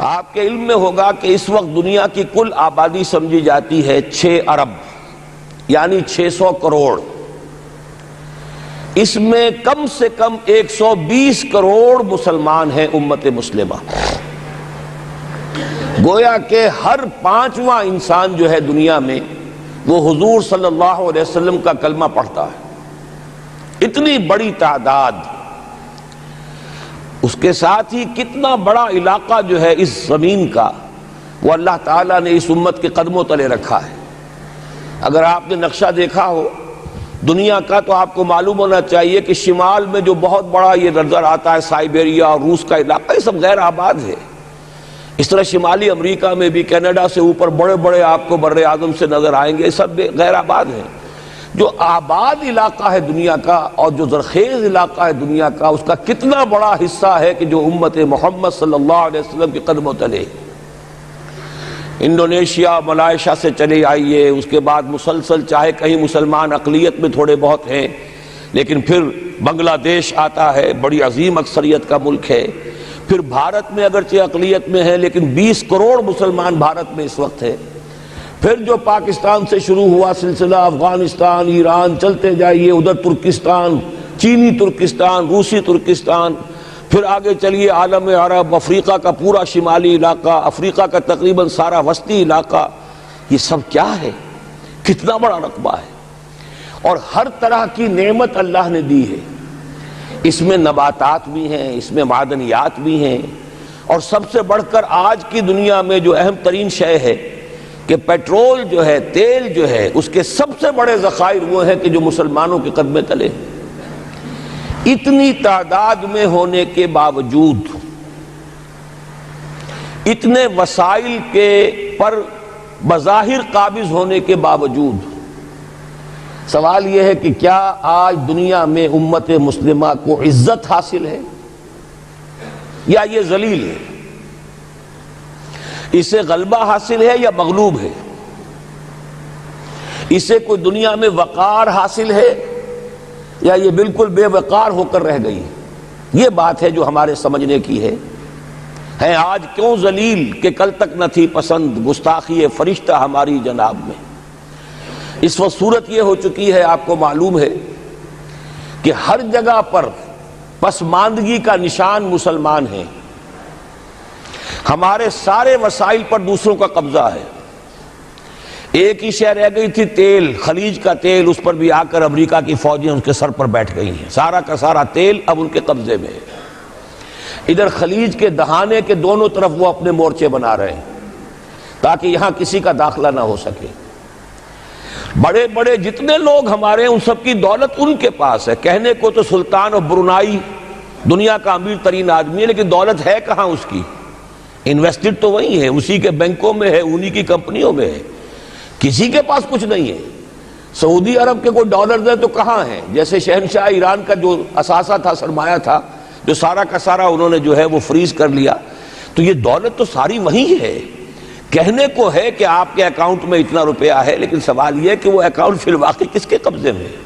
آپ کے علم میں ہوگا کہ اس وقت دنیا کی کل آبادی سمجھی جاتی ہے 6 ارب یعنی 600 کروڑ. اس میں کم سے کم 120 کروڑ مسلمان ہیں امت مسلمہ. گویا کہ ہر 5واں انسان جو ہے دنیا میں وہ حضور صلی اللہ علیہ وسلم کا کلمہ پڑھتا ہے. اتنی بڑی تعداد. اس کے ساتھ ہی کتنا بڑا علاقہ جو ہے اس زمین کا وہ اللہ تعالیٰ نے اس امت کے قدموں تلے رکھا ہے. اگر آپ نے نقشہ دیکھا ہو دنیا کا تو آپ کو معلوم ہونا چاہیے کہ شمال میں جو بہت بڑا یہ نظر آتا ہے سائبیریا اور روس کا علاقہ، یہ سب غیر آباد ہے. اس طرح شمالی امریکہ میں بھی کینیڈا سے اوپر بڑے بڑے آپ کو بر اعظم سے نظر آئیں گے، یہ سب غیر آباد ہیں. جو آباد علاقہ ہے دنیا کا اور جو زرخیز علاقہ ہے دنیا کا، اس کا کتنا بڑا حصہ ہے کہ جو امت محمد صلی اللہ علیہ وسلم کے قدموں تلے. انڈونیشیا ملائیشیا سے چلے آئیے، اس کے بعد مسلسل چاہے کہیں مسلمان اقلیت میں تھوڑے بہت ہیں، لیکن پھر بنگلہ دیش آتا ہے، بڑی عظیم اکثریت کا ملک ہے. پھر بھارت میں اگرچہ اقلیت میں ہے لیکن 20 کروڑ مسلمان بھارت میں اس وقت ہے. پھر جو پاکستان سے شروع ہوا سلسلہ، افغانستان، ایران، چلتے جائیے ادھر ترکستان، چینی ترکستان، روسی ترکستان، پھر آگے چلیے عالم عرب، افریقہ کا پورا شمالی علاقہ، افریقہ کا تقریباً سارا وسطی علاقہ. یہ سب کیا ہے؟ کتنا بڑا رقبہ ہے. اور ہر طرح کی نعمت اللہ نے دی ہے. اس میں نباتات بھی ہیں، اس میں معدنیات بھی ہیں، اور سب سے بڑھ کر آج کی دنیا میں جو اہم ترین شے ہے کہ پیٹرول جو ہے، تیل جو ہے، اس کے سب سے بڑے ذخائر وہ ہیں کہ جو مسلمانوں کے قدمے تلے. اتنی تعداد میں ہونے کے باوجود، اتنے وسائل کے پر بظاہر قابض ہونے کے باوجود، سوال یہ ہے کہ کیا آج دنیا میں امت مسلمہ کو عزت حاصل ہے یا یہ ذلیل ہے؟ اسے غلبہ حاصل ہے یا مغلوب ہے؟ اسے کوئی دنیا میں وقار حاصل ہے یا یہ بالکل بے وقار ہو کر رہ گئی؟ یہ بات ہے جو ہمارے سمجھنے کی ہے. آج کیوں ذلیل کہ کل تک نہ تھی پسند گستاخی فرشتہ ہماری جناب میں. اس وقت صورت یہ ہو چکی ہے، آپ کو معلوم ہے کہ ہر جگہ پر پسماندگی کا نشان مسلمان ہیں. ہمارے سارے وسائل پر دوسروں کا قبضہ ہے. ایک ہی شے رہ گئی تھی تیل، خلیج کا تیل، اس پر بھی آ کر امریکہ کی فوجیں اس کے سر پر بیٹھ گئی ہیں. سارا کا سارا تیل اب ان کے قبضے میں ہے. ادھر خلیج کے دہانے کے دونوں طرف وہ اپنے مورچے بنا رہے ہیں تاکہ یہاں کسی کا داخلہ نہ ہو سکے. بڑے بڑے جتنے لوگ ہمارے ہیں ان سب کی دولت ان کے پاس ہے. کہنے کو تو سلطان آف برونائی دنیا کا امیر ترین آدمی ہے، لیکن دولت ہے کہاں اس کی؟ انویسٹڈ تو وہی ہے، اسی کے بینکوں میں ہے، انہی کی کمپنیوں میں ہے. کسی کے پاس کچھ نہیں ہے. سعودی عرب کے کوئی ڈالرز ہیں تو کہاں ہیں؟ جیسے شہنشاہ ایران کا جو اثاثہ تھا، سرمایہ تھا، جو سارا کا سارا انہوں نے جو ہے وہ فریز کر لیا. تو یہ دولت تو ساری وہی ہے. کہنے کو ہے کہ آپ کے اکاؤنٹ میں اتنا روپیہ ہے، لیکن سوال یہ ہے کہ وہ اکاؤنٹ فی الواقع کس کے قبضے میں ہے؟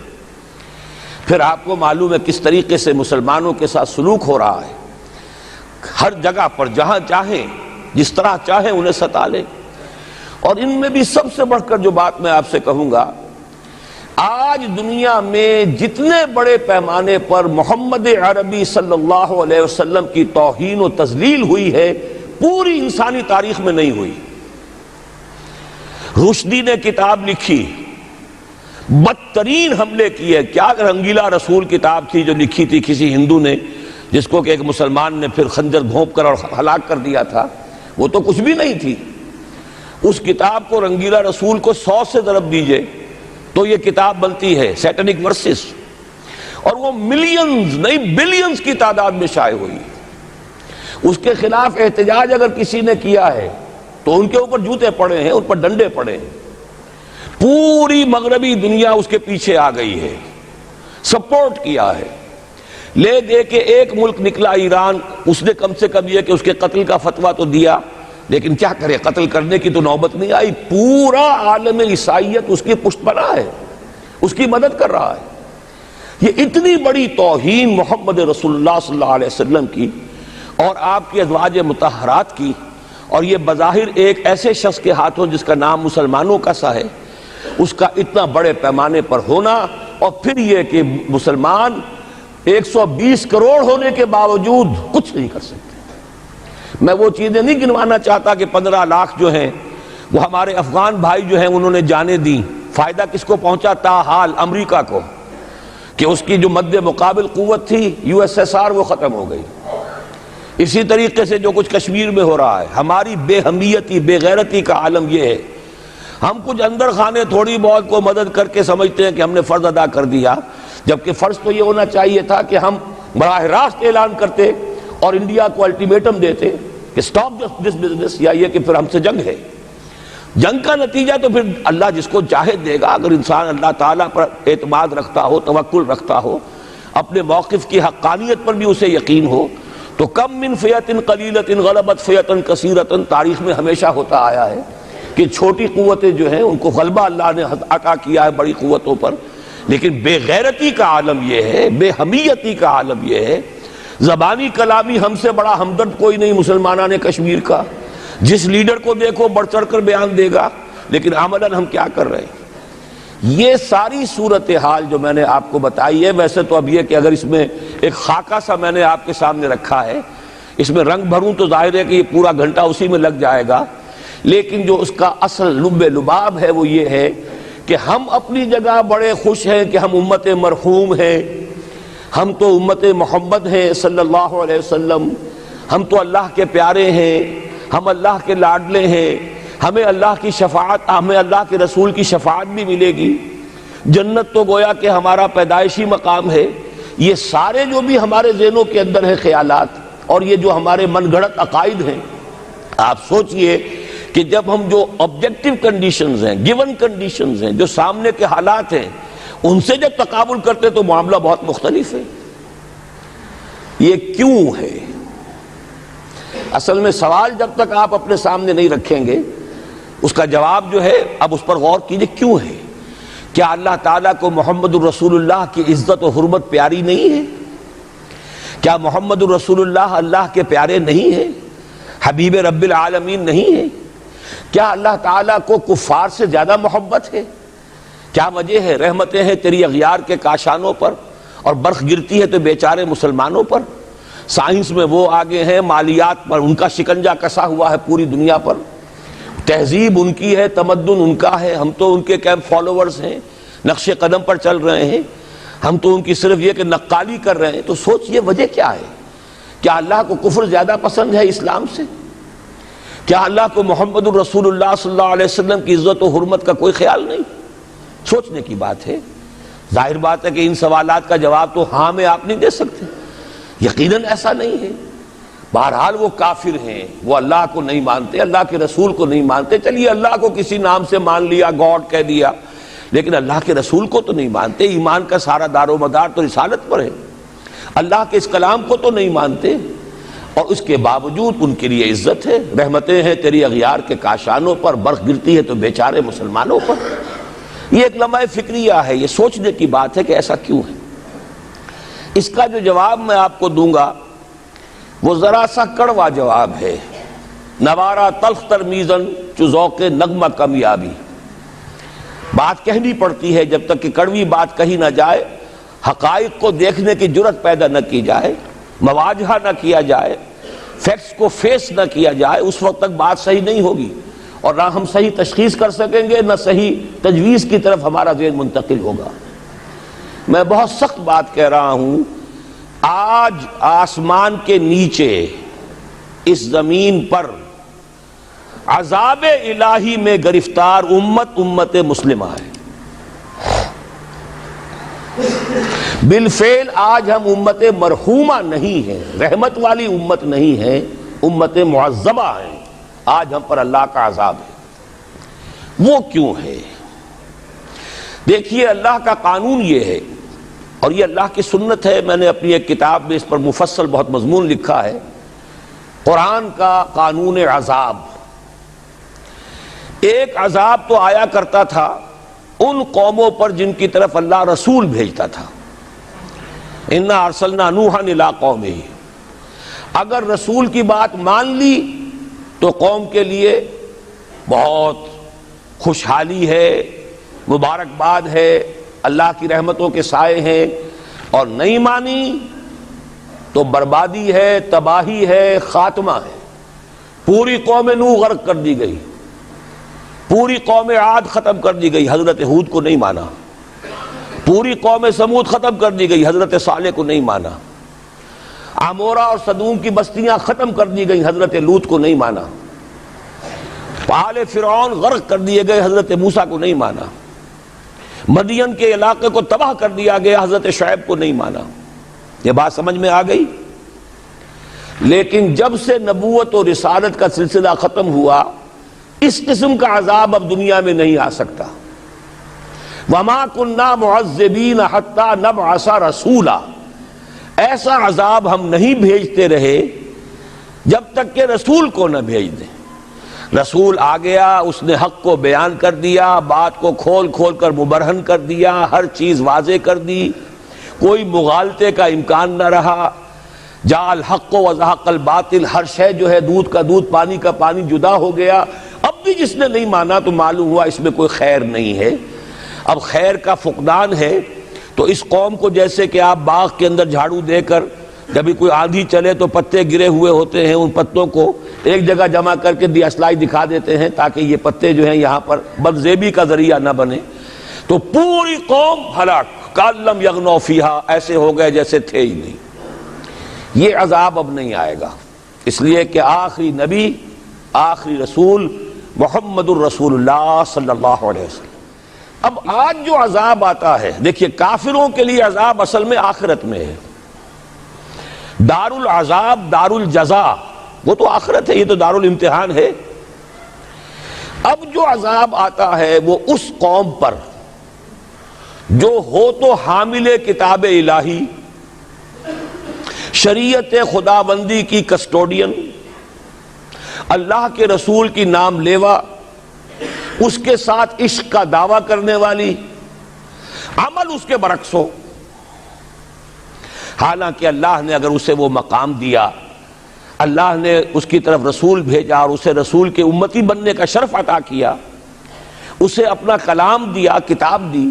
پھر آپ کو معلوم ہے کس طریقے سے مسلمانوں کے ساتھ سلوک ہو رہا ہے. ہر جگہ پر جہاں چاہیں، جس طرح چاہیں انہیں ستا لیں. اور ان میں بھی سب سے بڑھ کر جو بات میں آپ سے کہوں گا، آج دنیا میں جتنے بڑے پیمانے پر محمد عربی صلی اللہ علیہ وسلم کی توہین و تذلیل ہوئی ہے، پوری انسانی تاریخ میں نہیں ہوئی. رشدی نے کتاب لکھی، بدترین حملے کیے. کیا رنگیلا رسول کتاب تھی جو لکھی تھی کسی ہندو نے، جس کو کہ ایک مسلمان نے پھر خنجر گھونپ کر اور ہلاک کر دیا تھا. وہ تو کچھ بھی نہیں تھی. اس کتاب کو رنگیلا رسول کو 100 سے ضرب دیجئے تو یہ کتاب بنتی ہے سیٹنک ورسز، اور وہ ملینز نہیں بلینز کی تعداد میں شائع ہوئی. اس کے خلاف احتجاج اگر کسی نے کیا ہے تو ان کے اوپر جوتے پڑے ہیں، ان پر ڈنڈے پڑے ہیں. پوری مغربی دنیا اس کے پیچھے آ گئی ہے، سپورٹ کیا ہے. لے دے کے ایک ملک نکلا ایران، اس نے کم سے کم یہ کہ اس کے قتل کا فتویٰ تو دیا، لیکن کیا کرے، قتل کرنے کی تو نوبت نہیں آئی. پورا عالم عیسائیت اس کی پشت پناہ ہے، اس کی مدد کر رہا ہے. یہ اتنی بڑی توہین محمد رسول اللہ صلی اللہ علیہ وسلم کی اور آپ کی ازواج مطہرات کی اور یہ بظاہر ایک ایسے شخص کے ہاتھوں جس کا نام مسلمانوں کا سا ہے، اس کا اتنا بڑے پیمانے پر ہونا، اور پھر یہ کہ مسلمان 120 کروڑ ہونے کے باوجود کچھ نہیں کر سکتے۔ میں وہ چیزیں نہیں گنوانا چاہتا کہ 15 لاکھ جو ہیں وہ ہمارے افغان بھائی جو ہیں انہوں نے جانیں دیں، فائدہ کس کو پہنچا؟ تاحال امریکہ کو، کہ اس کی جو مد مقابل قوت تھی USSR وہ ختم ہو گئی۔ اسی طریقے سے جو کچھ کشمیر میں ہو رہا ہے، ہماری بے حمیتی، بے غیرتی کا عالم یہ ہے، ہم کچھ اندر خانے تھوڑی بہت کو مدد کر کے سمجھتے ہیں کہ ہم نے فرض ادا کر دیا، جبکہ فرض تو یہ ہونا چاہیے تھا کہ ہم براہ راست اعلان کرتے اور انڈیا کو الٹیمیٹم دیتے کہ سٹاپ دس بزنس، یا یہ کہ پھر ہم سے جنگ ہے۔ جنگ کا نتیجہ تو پھر اللہ جس کو چاہے دے گا، اگر انسان اللہ تعالیٰ پر اعتماد رکھتا ہو، توکل رکھتا ہو، اپنے موقف کی حقانیت پر بھی اسے یقین ہو، تو کم من فیۃ قلیلۃ غلبت فیۃ کثیرۃ، تاریخ میں ہمیشہ ہوتا آیا ہے کہ چھوٹی قوتیں جو ہیں ان کو غلبہ اللہ نے عطا کیا ہے بڑی قوتوں پر، لیکن بے غیرتی کا عالم یہ ہے، بے حمیتی کا عالم یہ ہے۔ زبانی کلامی ہم سے بڑا ہمدرد کوئی نہیں مسلمانان کشمیر کا، جس لیڈر کو دیکھو بڑھ چڑھ کر بیان دے گا، لیکن عملاً ہم کیا کر رہے ہیں؟ یہ ساری صورتحال جو میں نے آپ کو بتائی ہے، ویسے تو اب یہ کہ اگر اس میں ایک خاکہ سا میں نے آپ کے سامنے رکھا ہے، اس میں رنگ بھروں تو ظاہر ہے کہ یہ پورا گھنٹہ اسی میں لگ جائے گا، لیکن جو اس کا اصل لب لباب ہے وہ یہ ہے کہ ہم اپنی جگہ بڑے خوش ہیں کہ ہم امت مرحوم ہیں، ہم تو امت محمد ہیں صلی اللہ علیہ وسلم، ہم تو اللہ کے پیارے ہیں، ہم اللہ کے لاڈلے ہیں، ہمیں اللہ کی شفاعت، ہمیں اللہ کے رسول کی شفاعت بھی ملے گی، جنت تو گویا کہ ہمارا پیدائشی مقام ہے۔ یہ سارے جو بھی ہمارے ذہنوں کے اندر ہیں خیالات، اور یہ جو ہمارے من گھڑت عقائد ہیں، آپ سوچئے کہ جب ہم جو آبجیکٹیو کنڈیشنز ہیں، گیون کنڈیشنز ہیں، جو سامنے کے حالات ہیں، ان سے جب تقابل کرتے تو معاملہ بہت مختلف ہے۔ یہ کیوں ہے؟ اصل میں سوال جب تک آپ اپنے سامنے نہیں رکھیں گے، اس کا جواب جو ہے اب اس پر غور کیجئے، کیوں ہے؟ کیا اللہ تعالیٰ کو محمد الرسول اللہ کی عزت و حرمت پیاری نہیں ہے؟ کیا محمد الرسول اللہ اللہ کے پیارے نہیں ہیں؟ حبیب رب العالمین نہیں ہے؟ کیا اللہ تعالیٰ کو کفار سے زیادہ محبت ہے؟ کیا وجہ ہے؟ رحمتیں ہیں تیری اغیار کے کاشانوں پر، اور برف گرتی ہے تو بیچارے مسلمانوں پر۔ سائنس میں وہ آگے ہیں، مالیات پر ان کا شکنجہ کسا ہوا ہے پوری دنیا پر، تہذیب ان کی ہے، تمدن ان کا ہے، ہم تو ان کے کیمپ فالوورز ہیں، نقش قدم پر چل رہے ہیں، ہم تو ان کی صرف یہ کہ نقالی کر رہے ہیں۔ تو سوچئے وجہ کیا ہے؟ کیا اللہ کو کفر زیادہ پسند ہے اسلام سے؟ کیا اللہ کو محمد الرسول اللہ صلی اللہ علیہ وسلم کی عزت و حرمت کا کوئی خیال نہیں؟ سوچنے کی بات ہے۔ ظاہر بات ہے کہ ان سوالات کا جواب تو ہاں میں آپ نہیں دے سکتے، یقیناً ایسا نہیں ہے۔ بہرحال وہ کافر ہیں، وہ اللہ کو نہیں مانتے، اللہ کے رسول کو نہیں مانتے، چلیے اللہ کو کسی نام سے مان لیا، گاڈ کہہ دیا، لیکن اللہ کے رسول کو تو نہیں مانتے۔ ایمان کا سارا دار و مدار تو رسالت پر ہے، اللہ کے اس کلام کو تو نہیں مانتے، اور اس کے باوجود ان کے لیے عزت ہے، رحمتیں ہیں تیری اغیار کے کاشانوں پر، برف گرتی ہے تو بیچارے مسلمانوں پر۔ یہ ایک لمحہ فکریہ ہے، یہ سوچنے کی بات ہے کہ ایسا کیوں ہے۔ اس کا جو جواب میں آپ کو دوں گا وہ ذرا سا کڑوا جواب ہے، نوارا تلخ ترمیزن چو ذوق نغمہ کمیابی۔ بات کہنی پڑتی ہے، جب تک کہ کڑوی بات کہی نہ جائے، حقائق کو دیکھنے کی جرت پیدا نہ کی جائے، مواجہہ نہ کیا جائے، فیکٹس کو فیس نہ کیا جائے، اس وقت تک بات صحیح نہیں ہوگی، اور نہ ہم صحیح تشخیص کر سکیں گے، نہ صحیح تجویز کی طرف ہمارا ذہن منتقل ہوگا۔ میں بہت سخت بات کہہ رہا ہوں، آج آسمان کے نیچے اس زمین پر عذاب الہی میں گرفتار امت مسلمہ ہے۔ بالفعل آج ہم امت مرحومہ نہیں ہیں، رحمت والی امت نہیں ہے، امت معذبہ ہیں، آج ہم پر اللہ کا عذاب ہے۔ وہ کیوں ہے؟ دیکھیے اللہ کا قانون یہ ہے، اور یہ اللہ کی سنت ہے، میں نے اپنی ایک کتاب میں اس پر مفصل بہت مضمون لکھا ہے، قرآن کا قانون عذاب۔ ایک عذاب تو آیا کرتا تھا ان قوموں پر جن کی طرف اللہ رسول بھیجتا تھا، اِنَّا أَرْسَلْنَا نُوحًا إِلَىٰ قَوْمِهِ، اگر رسول کی بات مان لی تو قوم کے لیے بہت خوشحالی ہے، مبارکباد ہے، اللہ کی رحمتوں کے سائے ہیں، اور نہیں مانی تو بربادی ہے، تباہی ہے، خاتمہ ہے۔ پوری قوم نوح غرق کر دی گئی، پوری قوم عاد ختم کر دی گئی، حضرت ہود کو نہیں مانا۔ پوری قوم سمود ختم کر دی گئی، حضرت صالح کو نہیں مانا۔ عمورہ اور صدوم کی بستیاں ختم کر دی گئی، حضرت لوط کو نہیں مانا۔ آل فرعون غرق کر دیے گئے، حضرت موسیٰ کو نہیں مانا۔ مدین کے علاقے کو تباہ کر دیا گیا، حضرت شعیب کو نہیں مانا۔ یہ بات سمجھ میں آ گئی؟ لیکن جب سے نبوت اور رسالت کا سلسلہ ختم ہوا، اس قسم کا عذاب اب دنیا میں نہیں آ سکتا۔ وَمَا كُنَّا مُعَذِّبِينَ حَتَّى نَبْعَثَ رَسُولًا، ایسا عذاب ہم نہیں بھیجتے رہے جب تک کہ رسول کو نہ بھیج دیں۔ رسول آ گیا، اس نے حق کو بیان کر دیا، بات کو کھول کھول کر مبرہن کر دیا، ہر چیز واضح کر دی، کوئی مغالطے کا امکان نہ رہا۔ جاء الحق وزهق الباطل، ہر شے جو ہے دودھ کا دودھ، پانی کا پانی جدا ہو گیا۔ اب بھی جس نے نہیں مانا تو معلوم ہوا اس میں کوئی خیر نہیں ہے، اب خیر کا فقدان ہے۔ تو اس قوم کو جیسے کہ آپ باغ کے اندر جھاڑو دے کر جب کوئی آندھی چلے تو پتے گرے ہوئے ہوتے ہیں، ان پتوں کو ایک جگہ جمع کر کے دیاسلائی دکھا دیتے ہیں تاکہ یہ پتے جو ہیں یہاں پر بدزیبی کا ذریعہ نہ بنے، تو پوری قوم ہلاک، کأن لم یغنوا فیہا، ایسے ہو گئے جیسے تھے ہی نہیں۔ یہ عذاب اب نہیں آئے گا، اس لیے کہ آخری نبی، آخری رسول محمد الرسول اللہ صلی اللہ علیہ وسلم۔ اب آج جو عذاب آتا ہے، دیکھیے کافروں کے لیے عذاب اصل میں آخرت میں ہے۔ دار العذاب، دار الجزا، وہ تو آخرت ہے، یہ تو دار الامتحان ہے۔ اب جو عذاب آتا ہے وہ اس قوم پر جو ہو تو حامل کتاب الہی، شریعت خداوندی کی کسٹوڈین، اللہ کے رسول کی نام لیوا، اس کے ساتھ عشق کا دعویٰ کرنے والی، عمل اس کے برعکس ہو۔ حالانکہ اللہ نے اگر اسے وہ مقام دیا، اللہ نے اس کی طرف رسول بھیجا اور اسے رسول کے امتی بننے کا شرف عطا کیا، اسے اپنا کلام دیا، کتاب دی،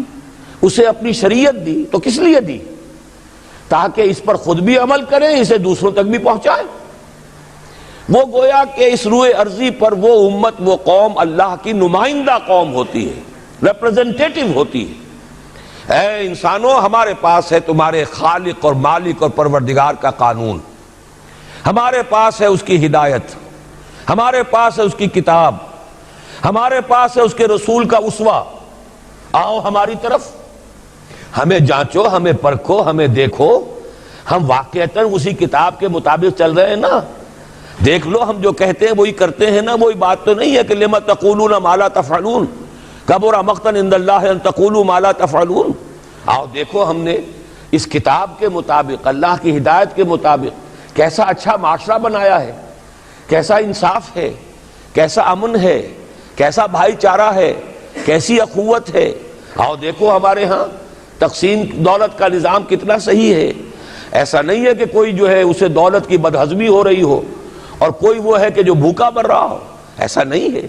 اسے اپنی شریعت دی، تو کس لیے دی؟ تاکہ اس پر خود بھی عمل کریں، اسے دوسروں تک بھی پہنچائیں۔ وہ گویا کہ اس روئے ارضی پر وہ امت، وہ قوم اللہ کی نمائندہ قوم ہوتی ہے، ریپرزنٹیٹو ہوتی ہے۔ اے انسانوں، ہمارے پاس ہے تمہارے خالق اور مالک اور پروردگار کا قانون، ہمارے پاس ہے اس کی ہدایت، ہمارے پاس ہے اس کی کتاب، ہمارے پاس ہے اس کے رسول کا اسوہ۔ آؤ ہماری طرف، ہمیں جانچو، ہمیں پرکھو، ہمیں دیکھو، ہم واقعتاً اسی کتاب کے مطابق چل رہے ہیں نا؟ دیکھ لو ہم جو کہتے ہیں وہی کرتے ہیں نا؟ وہی بات تو نہیں ہے کہ لما تقولون ما لا تفعلون، کبر مقتا عند اللہ ان تقولوا ما لا تفعلون۔ آؤ دیکھو ہم نے اس کتاب کے مطابق، اللہ کی ہدایت کے مطابق کیسا اچھا معاشرہ بنایا ہے، کیسا انصاف ہے، کیسا امن ہے، کیسا بھائی چارہ ہے، کیسی اخوت ہے۔ آؤ دیکھو ہمارے ہاں تقسیم دولت کا نظام کتنا صحیح ہے۔ ایسا نہیں ہے کہ کوئی جو ہے اسے دولت کی بدہضمی ہو رہی ہو اور کوئی وہ ہے کہ جو بھوکا مر رہا ہو، ایسا نہیں ہے۔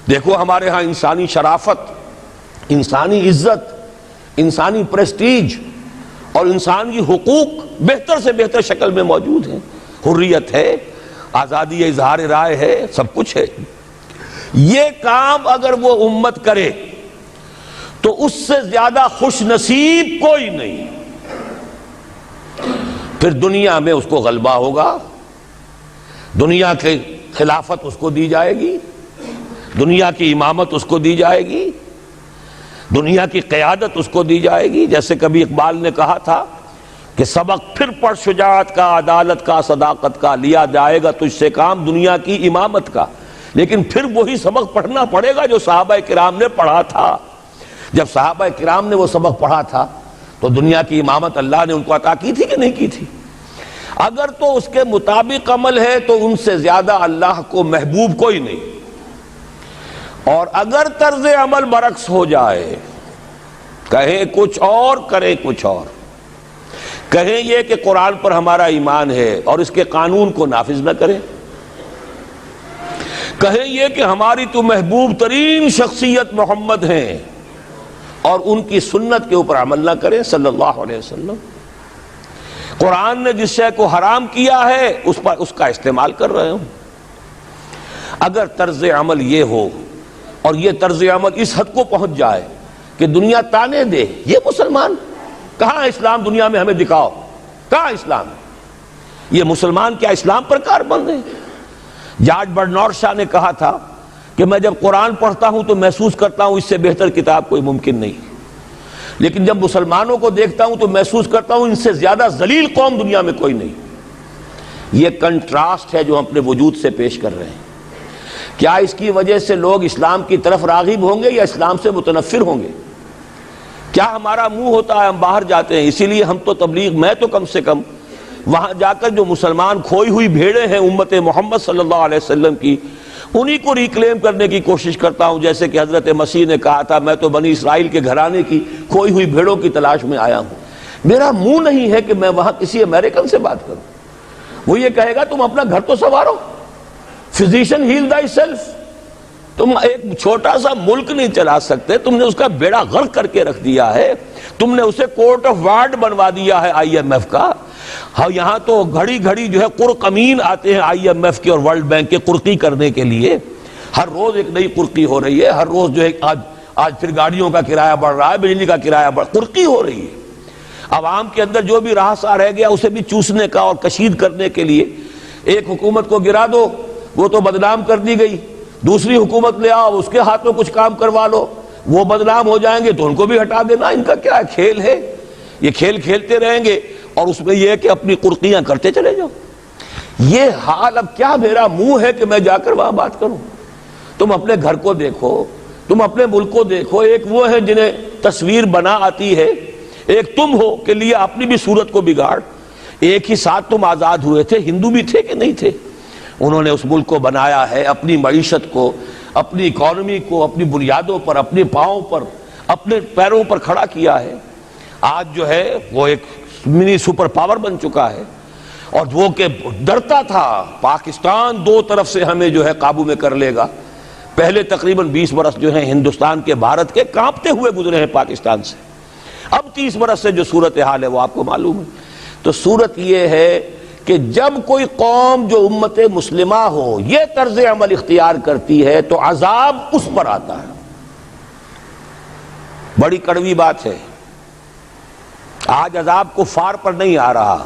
دیکھو ہمارے ہاں انسانی شرافت، انسانی عزت، انسانی پریسٹیج اور انسانی حقوق بہتر سے بہتر شکل میں موجود ہیں، حریت ہے، آزادی اظہار رائے ہے، سب کچھ ہے۔ یہ کام اگر وہ امت کرے تو اس سے زیادہ خوش نصیب کوئی نہیں۔ پھر دنیا میں اس کو غلبہ ہوگا، دنیا کی خلافت اس کو دی جائے گی، دنیا کی امامت اس کو دی جائے گی، دنیا کی قیادت اس کو دی جائے گی۔ جیسے کبھی اقبال نے کہا تھا کہ سبق پھر پڑھ شجاعت کا، عدالت کا، صداقت کا، لیا جائے گا تجھ سے کام دنیا کی امامت کا۔ لیکن پھر وہی سبق پڑھنا پڑے گا جو صحابہ کرام نے پڑھا تھا۔ جب صحابہ کرام نے وہ سبق پڑھا تھا تو دنیا کی امامت اللہ نے ان کو عطا کی تھی کہ نہیں کی تھی؟ اگر تو اس کے مطابق عمل ہے تو ان سے زیادہ اللہ کو محبوب کوئی نہیں، اور اگر طرز عمل برعکس ہو جائے، کہیں کچھ اور کریں کچھ اور، کہیں یہ کہ قرآن پر ہمارا ایمان ہے اور اس کے قانون کو نافذ نہ کریں، کہیں یہ کہ ہماری تو محبوب ترین شخصیت محمد ہیں اور ان کی سنت کے اوپر عمل نہ کریں صلی اللہ علیہ وسلم. قرآن نے جس شے کو حرام کیا ہے اس کا استعمال کر رہے ہوں. اگر طرز عمل یہ ہو اور یہ طرز عمل اس حد کو پہنچ جائے کہ دنیا تانے دے یہ مسلمان کہاں اسلام دنیا میں ہمیں دکھاؤ, کہاں اسلام؟ یہ مسلمان کیا اسلام پر کاربند ہے؟ جارج برنارڈ شاہ نے کہا تھا کہ میں جب قرآن پڑھتا ہوں تو محسوس کرتا ہوں اس سے بہتر کتاب کوئی ممکن نہیں, لیکن جب مسلمانوں کو دیکھتا ہوں تو محسوس کرتا ہوں ان سے زیادہ ذلیل قوم دنیا میں کوئی نہیں. یہ کنٹراسٹ ہے جو ہم اپنے وجود سے پیش کر رہے ہیں. کیا اس کی وجہ سے لوگ اسلام کی طرف راغب ہوں گے یا اسلام سے متنفر ہوں گے؟ کیا ہمارا منہ ہوتا ہے ہم باہر جاتے ہیں؟ اسی لیے ہم تو تبلیغ, میں تو کم سے کم وہاں جا کر جو مسلمان کھوئی ہوئی بھیڑیں ہیں امت محمد صلی اللہ علیہ وسلم کی, انہی کو ریکلیم کرنے کی کوشش کرتا ہوں. جیسے کہ حضرت مسیح نے کہا تھا میں تو بنی اسرائیل کے گھرانے کی کھوئی ہوئی بھیڑوں کی تلاش میں آیا ہوں. میرا منہ نہیں ہے کہ میں وہاں کسی امریکن سے بات کروں. وہ یہ کہے گا تم اپنا گھر تو سنوارو, فزیشن ہیل تھائی سیلف. تم ایک چھوٹا سا ملک نہیں چلا سکتے, تم نے اس کا بیڑا غرق کر کے رکھ دیا ہے. تم نے اسے کورٹ آف وارڈ بنوا دیا ہے IMF کا. ہاں یہاں تو گھڑی گھڑی جو ہے قرقمین آتے ہیں IMF کے اور ورلڈ بینک کے قرقی کرنے کے لیے. ہر روز ایک نئی قرقی ہو رہی ہے, ہر روز جو ہے آج پھر گاڑیوں کا کرایہ بڑھ رہا ہے, بجلی کا کرایہ قرقی ہو رہی ہے. عوام کے اندر جو بھی راہ رہ گیا اسے بھی چوسنے کا اور کشید کرنے کے لیے. ایک حکومت کو گرا دو وہ تو بدنام کر دی گئی, دوسری حکومت لے آؤ اس کے ہاتھوں کچھ کام کروا لو, وہ بدنام ہو جائیں گے تو ان کو بھی ہٹا دینا. ان کا کیا کھیل ہے؟ یہ کھیل کھیلتے رہیں گے اور اس میں یہ ہے کہ اپنی قرقیاں کرتے چلے جاؤ. یہ حال اب کیا میرا منہ ہے کہ میں جا کر وہاں بات کروں؟ تم اپنے گھر کو دیکھو, تم اپنے ملک کو دیکھو. ایک وہ ہے جنہیں تصویر بنا آتی ہے, ایک تم ہو کہ لیے اپنی بھی صورت کو بگاڑ. ایک ہی ساتھ تم آزاد ہوئے تھے, ہندو بھی تھے کہ نہیں تھے. انہوں نے اس ملک کو بنایا ہے, اپنی معیشت کو, اپنی اکانومی کو اپنی بنیادوں پر, اپنے پاؤں پر, اپنے پیروں پر کھڑا کیا ہے. آج جو ہے وہ ایک منی سپر پاور بن چکا ہے. اور وہ کہ ڈرتا تھا پاکستان دو طرف سے ہمیں جو ہے قابو میں کر لے گا. پہلے تقریباً 20 برس جو ہیں ہندوستان کے, بھارت کے کانپتے ہوئے گزرے ہیں پاکستان سے. اب 30 برس سے جو صورتحال ہے وہ آپ کو معلوم ہے. تو صورت یہ ہے کہ جب کوئی قوم جو امت مسلمہ ہو یہ طرز عمل اختیار کرتی ہے تو عذاب اس پر آتا ہے. بڑی کڑوی بات ہے. آج عذاب کفار پر نہیں آ رہا,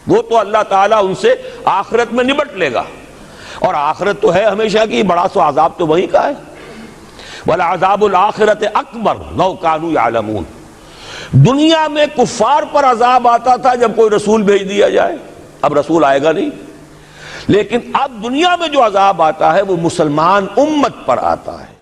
وہ تو اللہ تعالیٰ ان سے آخرت میں نبٹ لے گا, اور آخرت تو ہے ہمیشہ کی, بڑا سو عذاب تو وہی کا ہے. وَلَعَذَابُ الْآخِرَةِ أَكْبَرُ لَوْ كَانُوا يَعْلَمُونَ. دنیا میں کفار پر عذاب آتا تھا جب کوئی رسول بھیج دیا جائے, اب رسول آئے گا نہیں, لیکن اب دنیا میں جو عذاب آتا ہے وہ مسلمان امت پر آتا ہے.